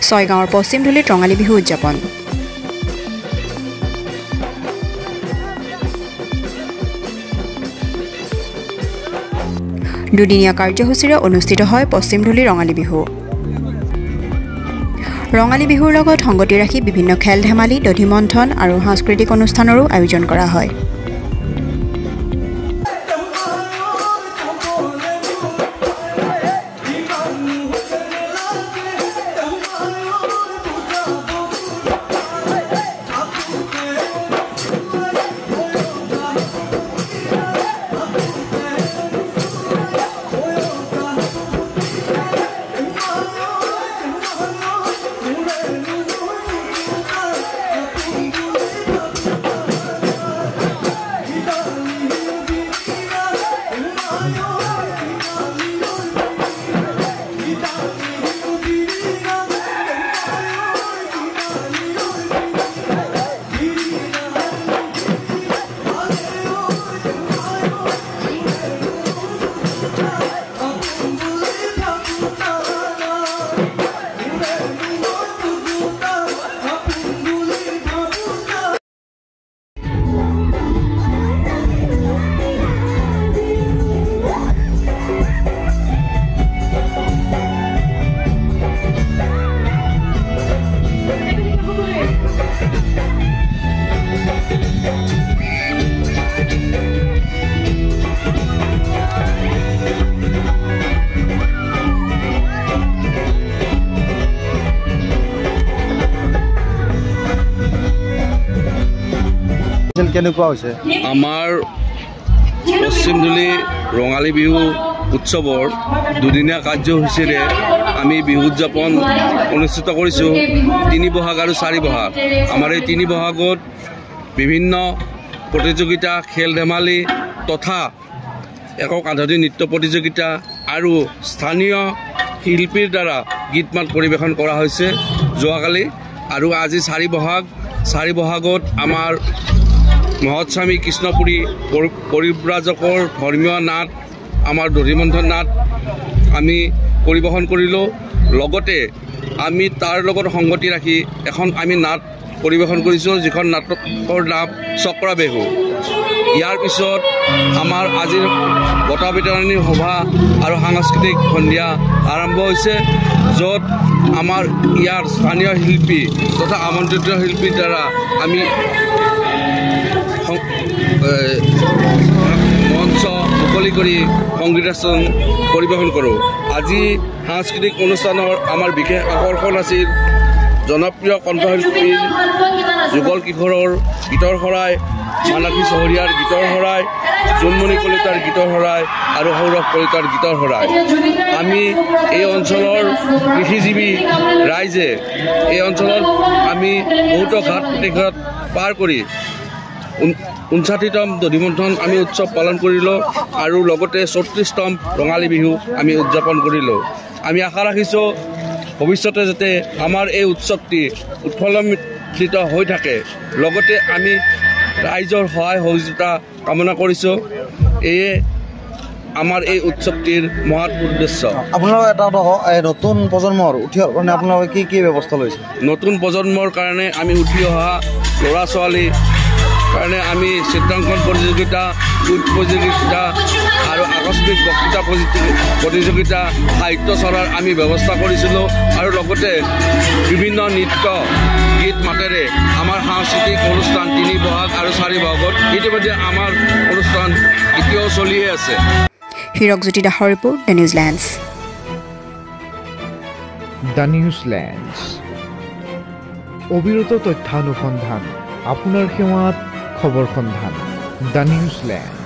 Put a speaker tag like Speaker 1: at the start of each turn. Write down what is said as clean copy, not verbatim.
Speaker 1: ছয়গাঁৱৰ পশ্চিমধুলিত ৰঙালী বিহু উদযাপন। দুদিনীয়া কাৰ্যসূচীৰে অনুষ্ঠিত হয় পশ্চিমধুলি ৰঙালী বিহু। ৰঙালী বিহুৰ লগত সংগতি ৰাখি বিভিন্ন খেল ধেমালি, দধিমন্থন আৰু সাংস্কৃতিক অনুষ্ঠানৰো আয়োজন কৰা হয়।
Speaker 2: কেনেকুৱা হৈছে
Speaker 3: আমাৰ পশ্চিমধুলি ৰঙালী বিহু উৎসৱৰ দুদিনীয়া কাৰ্যসূচীৰে আমি বিহু উদযাপন অনুষ্ঠিত কৰিছোঁ। ৩ বহাগ আৰু ৪ বহাগ। আমাৰ এই ৩ বহাগত বিভিন্ন প্ৰতিযোগিতা, খেল ধেমালি তথা একক আধুনিক নৃত্য প্ৰতিযোগিতা আৰু স্থানীয় শিল্পীৰ দ্বাৰা গীত মাত পৰিৱেশন কৰা হৈছে যোৱাকালি। আৰু আজি ৪ বহাগ। ৪ বহাগত আমাৰ মহৎস্বামী কৃষ্ণপুৰী পৰিব্ৰাজকৰ ধৰ্মীয় নাট, আমাৰ দধিমন্থন নাট আমি পৰিৱেশন কৰিলোঁ। লগতে আমি তাৰ লগত সংগতি ৰাখি এখন আমি নাট পৰিৱেশন কৰিছোঁ, যিখন নাটকৰ নাম চক্ৰবেহু। ইয়াৰ পিছত আমাৰ আজিৰ বঁটা বিতৰণী সভা আৰু সাংস্কৃতিক সন্ধিয়া আৰম্ভ হৈছে, য'ত আমাৰ ইয়াৰ স্থানীয় শিল্পী তথা আমন্ত্ৰিত শিল্পীৰ দ্বাৰা আমি মঞ্চ মুকলি কৰি সংগীতানুষ্ঠান পৰিৱেশন কৰোঁ। আজি সাংস্কৃতিক অনুষ্ঠানৰ আমাৰ বিশেষ আকৰ্ষণ আছিল জনপ্ৰিয় কণ্ঠশিল্পী যুগল কিশোৰৰ গীতৰ শৰাই, মানসী চহৰীয়াৰ গীতৰ শৰাই, জোনমণি কলিতাৰ গীতৰ শৰাই আৰু সৌৰভ কলিতাৰ গীতৰ শৰাই। আমি এই অঞ্চলৰ কৃষিজীৱী ৰাইজে এই অঞ্চলত আমি বহুতো ঘাট প্ৰতিঘাত পাৰ কৰি 59তম দধিমন্থন আমি উৎসৱ পালন কৰিলোঁ আৰু লগতে 34তম ৰঙালী বিহু আমি উদযাপন কৰিলোঁ। আমি আশা ৰাখিছোঁ ভৱিষ্যতে যাতে আমাৰ এই উৎসৱটি উৎফুল্লিত হৈ থাকে। লগতে আমি ৰাইজৰ সহায় সহযোগিতা কামনা কৰিছোঁ। এয়ে আমাৰ এই উৎসৱটিৰ মহৎ উদ্দেশ্য।
Speaker 2: আপোনালোকে এটা নতুন প্ৰজন্মৰ উঠি অহাৰ কাৰণে আপোনালোকে কি ব্যৱস্থা লৈছে?
Speaker 3: নতুন প্ৰজন্মৰ কাৰণে আমি উঠি অহা ল'ৰা ছোৱালী কাৰণে আমি চিত্ৰাংকন প্ৰতিযোগিতা, কুইজ প্ৰতিযোগিতা আৰু আকস্মিক বক্তৃতা প্ৰতিযোগিতা, সাহিত্য চৰাৰ আমি ব্যৱস্থা কৰিছিলোঁ। আৰু লগতে বিভিন্ন নৃত্য গীত মাতেৰে আমাৰ সাংস্কৃতিক অনুষ্ঠান 3 বহাগ আৰু 4 বহাগত ইতিমধ্যে আমাৰ অনুষ্ঠান এতিয়াও চলিয়ে আছে।
Speaker 1: হীৰকজ্যোতি দাসৰ ৰিপৰ্ট, দ্য নিউজিলেণ্ডছ।
Speaker 4: দ্য নিউজিলেণ্ডছ অবিৰত তথ্যানুসন্ধান, আপোনাৰ সেৱাত খবৰ সন্ধান। The New Zealand.